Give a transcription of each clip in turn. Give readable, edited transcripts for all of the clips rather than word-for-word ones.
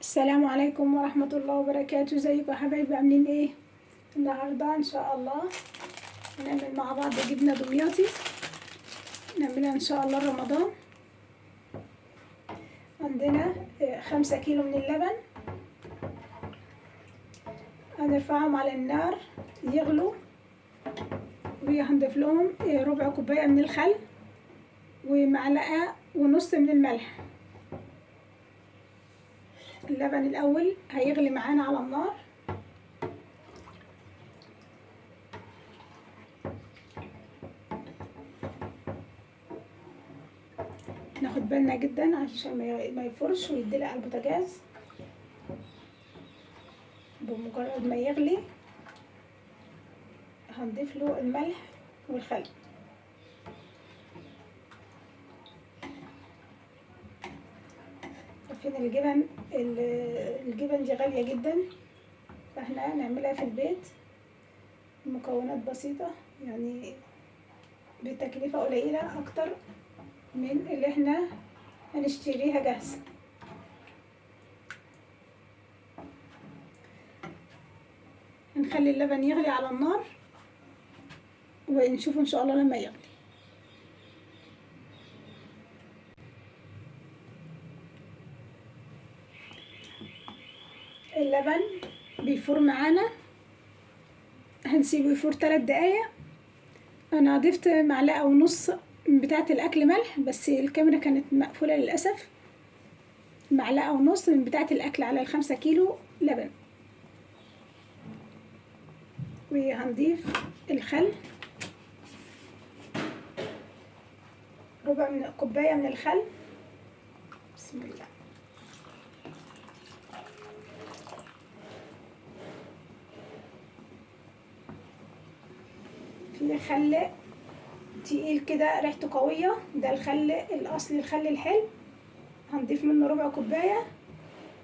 السلام عليكم ورحمة الله وبركاته. ازيكم يا حبايبي، عاملين ايه؟ النهاردة ان شاء الله هنعمل مع بعض جبنة دمياطي، نعملها ان شاء الله رمضان. عندنا 5 كيلو من اللبن، هنرفعهم على النار يغلوا، وهنضيف لهم ربع كوباية من الخل ومعلقة ونص من الملح. اللبن الاول هيغلي معانا على النار، ناخد بالنا جدا عشان ما يفرش ويدلق على البوتاجاز. بمجرد ما يغلي هنضيف له الملح والخل. عارفين الجبن دي غالية جدا، فاحنا نعملها في البيت بمكونات بسيطة، يعني بتكلفة قليلة اكتر من اللي احنا هنشتريها جاهزة. هنخلي اللبن يغلي على النار ونشوفه ان شاء الله لما يغلي. اللبن بيفور معانا، هنسيبه يفور 3 دقايق. انا ضفت معلقة ونص بتاعة الاكل ملح، بس الكاميرا كانت مقفولة للأسف. معلقة ونص من بتاعة الاكل على ال5 كيلو لبن. وهنضيف الخل، ربع من كوباية من الخل. بسم الله. في خل تقيل كده ريحته قوية، ده الخل الأصلي، الخل الحلو، هنضيف منه ربع كوباية.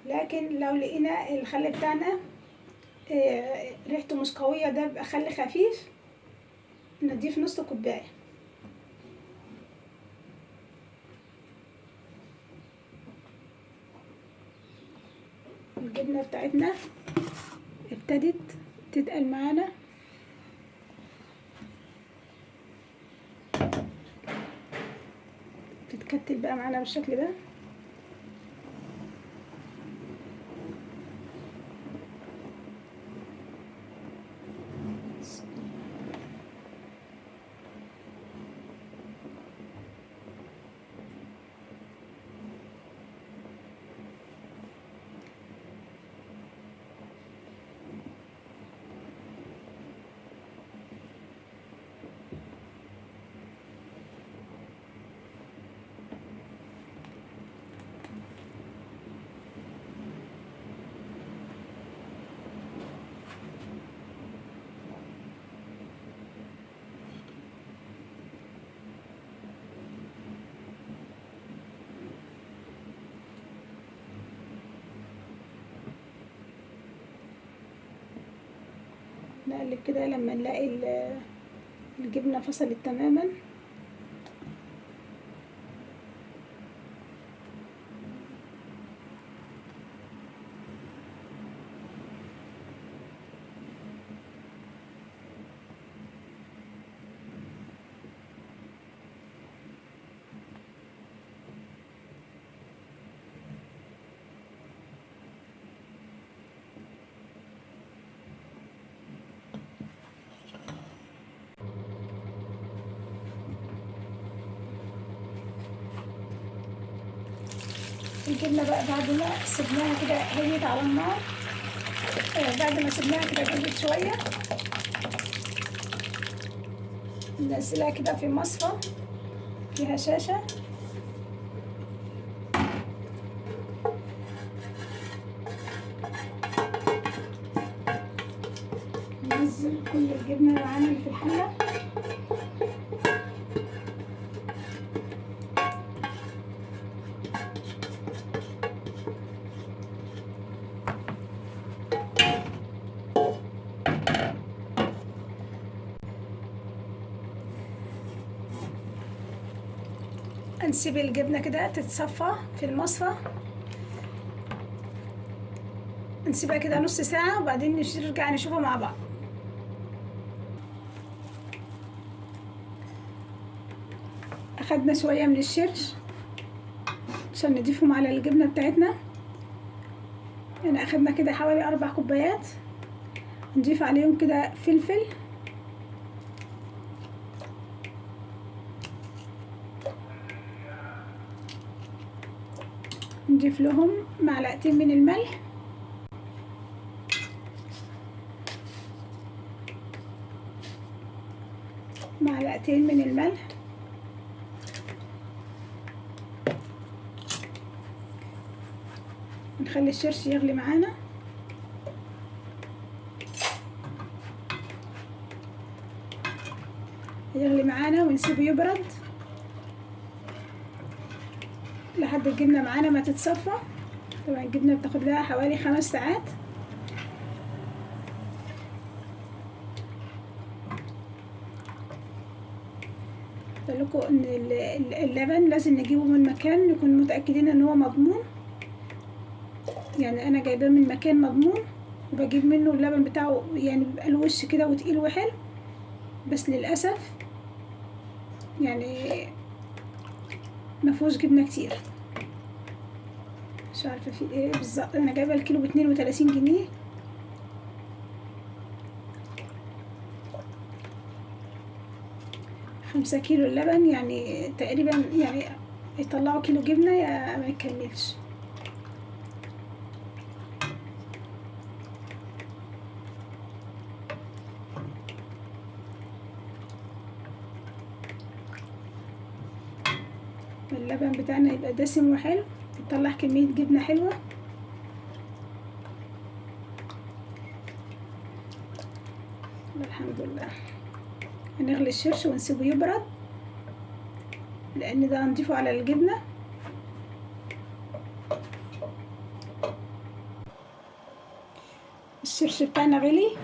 لكن لو لقينا الخل بتاعنا ريحته مش قوية، ده بيبقى خل خفيف، نضيف نص كوباية. الجبنة بتاعتنا ابتدت تتقل معانا، تتكتل بقى معانا بالشكل ده. نقلب كده لما نلاقي الجبنة فصلت تماما. الجبنة بقى بعد ما سيبناها كده هديت على النار، بعد ما سيبناها كده هديت شوية، ننزلها كده في مصفى فيها شاشة. ننزل كل الجبنة معانا اللي في الحلة. نسيب الجبنة كده تتصفى في المصفى. نسيبها كده نص ساعة وبعدين نرجع نشوفها مع بعض. اخدنا شوية من الشرش عشان نضيفهم على الجبنة بتاعتنا. يعني اخدنا كده حوالي 4 كوبايات. نضيف عليهم كده فلفل، نضيف لهم معلقتين من الملح، معلقتين من الملح، نخلي الشرش يغلي معانا. يغلي معانا ونسيبه يبرد لحد الجبنة معانا ما تتصفى. طبعا الجبنة بتاخد لها حوالي 5 ساعات. لكم ان اللبن لازم نجيبه من مكان نكون متأكدين ان هو مضمون. يعني انا جايباه من مكان مضمون وبجيب منه اللبن بتاعه، يعني بيبقى له وش كده وتقيل وحلو. بس للاسف يعني مفيهوش جبنه كتير. مش عارفه في ايه بالظبط. انا جايبه الكيلو ب32 جنيه. خمسة كيلو اللبن يعني تقريبا يعني يطلعوا كيلو جبنه يا ما يكملش. اللبن بتاعنا يبقى دسم وحلو، يطلع كميه جبنه حلوه. الحمد لله. هنغلي الشرش ونسيبه يبرد لان ده هنضيفه على الجبنه. الشرش بتاعنا غلي،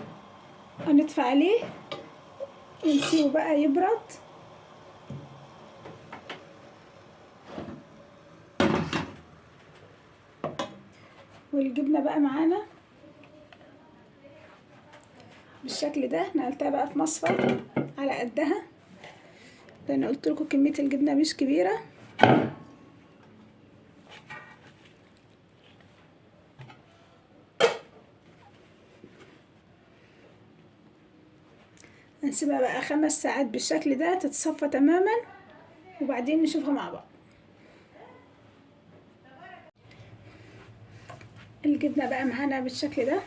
هنطفي عليه ونسيبه بقى يبرد. والجبنه بقى معانا بالشكل ده. نقلتها بقى في مصفى على قدها لان قلت لكم كميه الجبنه مش كبيره. هنسيبها بقى 5 ساعات بالشكل ده تتصفى تماما وبعدين نشوفها مع بعض. الجبنه بقى معانا بالشكل ده.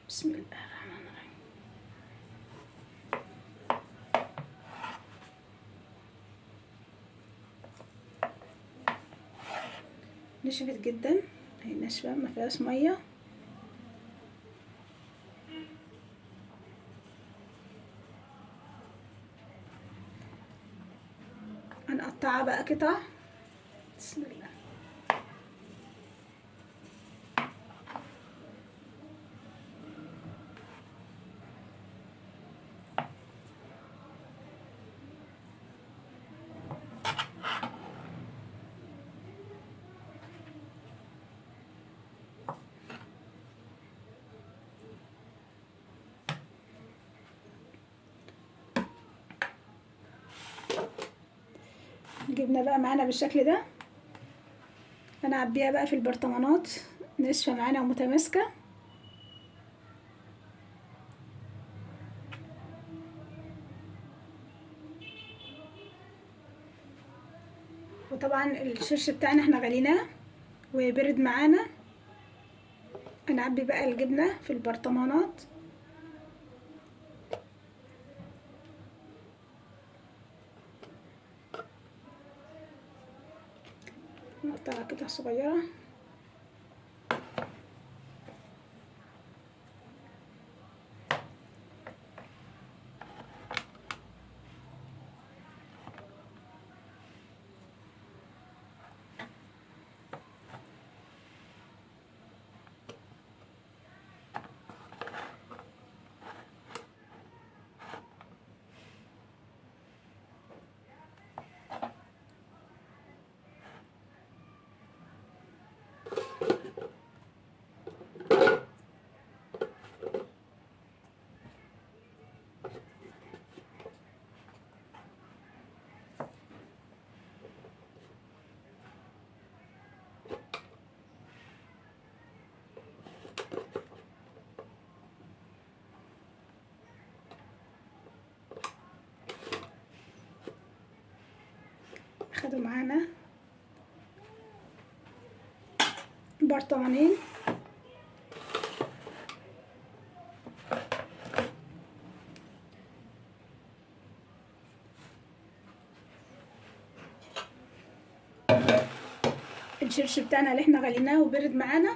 بسم الله الرحمن الرحيم. نشفت جدا، هي ناشفه ما فيهاش ميه. هنقطعها بقى قطع. بسم الله. الجبنه بقى معانا بالشكل ده. هنعبيها بقى في البرطمانات ناشفه معانا ومتماسكه. وطبعا الشرش بتاعنا احنا غليناه وبرد معانا. هنعبي بقى الجبنه في البرطمانات. نقطعها قطع صغيره. خدوا معانا برطمانين. الشرش بتاعنا اللي احنا غليناه وبرد معانا،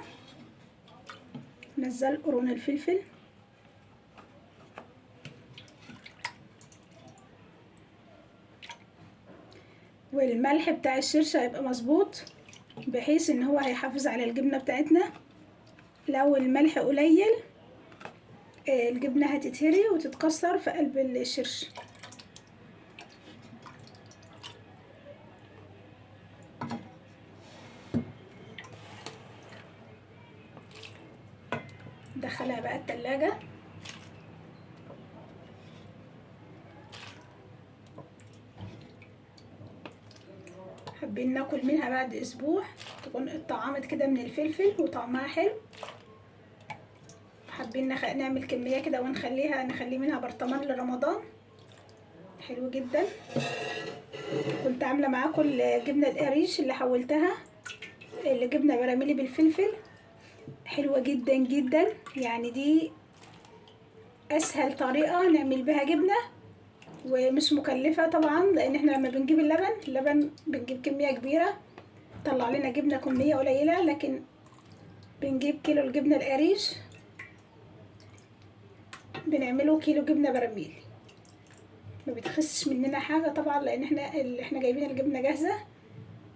نزل قرون الفلفل والملح بتاع الشرش هيبقى مظبوط، بحيث ان هو هيحافظ على الجبنة بتاعتنا. لو الملح قليل الجبنة هتتهري وتتكسر في قلب الشرش. ندخلها بقى التلاجة. حابين ناكل منها بعد اسبوع، تكون اتطعمت كده من الفلفل وطعمها حلو. حابين نعمل كمية كده نخلي منها برطمان لرمضان، حلو جدا. كنت عاملة معاكم الجبنة القريش اللي حولتها لجبنة براميلي بالفلفل، حلوة جدا جدا. يعني دي اسهل طريقة نعمل بها جبنة ومش مكلفة طبعا، لان احنا لما بنجيب اللبن بنجيب كمية كبيرة طلع لنا جبنة كمية قليلة، لكن بنجيب كيلو الجبنة القريش بنعمله كيلو جبنة براميلي، ما بتخسش مننا حاجة طبعا، لان احنا جايبين الجبنة جاهزة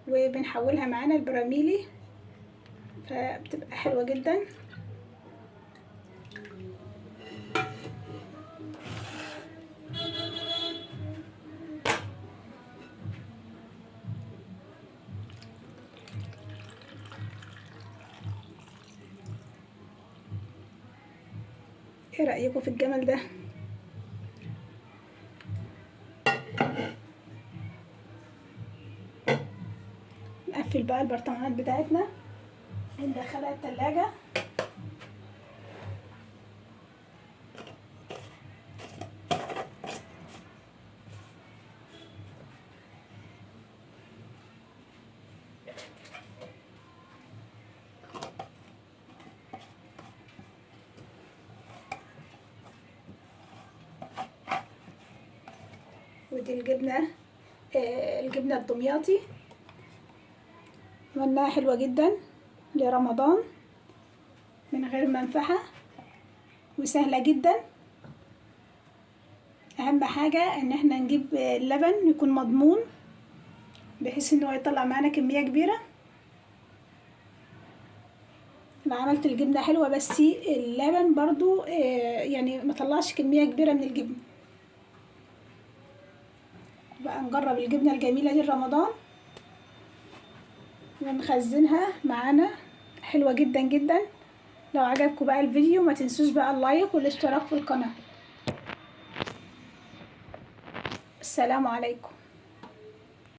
وبنحولها معانا البراميلي، فبتبقى حلوة جدا. ايه رأيكم في الجمل ده؟ نقفل بقى البرطمانات بتاعتنا وندخلها التلاجة. ودي الجبنة الدمياطي، عملناها حلوة جدا لرمضان من غير منفعة وسهلة جدا. اهم حاجة ان احنا نجيب اللبن يكون مضمون، بحيث انه يطلع معانا كمية كبيرة. انا عملت الجبنة حلوة، بس اللبن برضو يعني مطلعش كمية كبيرة من الجبنة. بقى نجرب الجبنة الجميلة دي رمضان ونخزنها معانا، حلوة جدا جدا. لو عجبكم بقى الفيديو ما تنسوش بقى اللايك والاشتراك في القناة. السلام عليكم.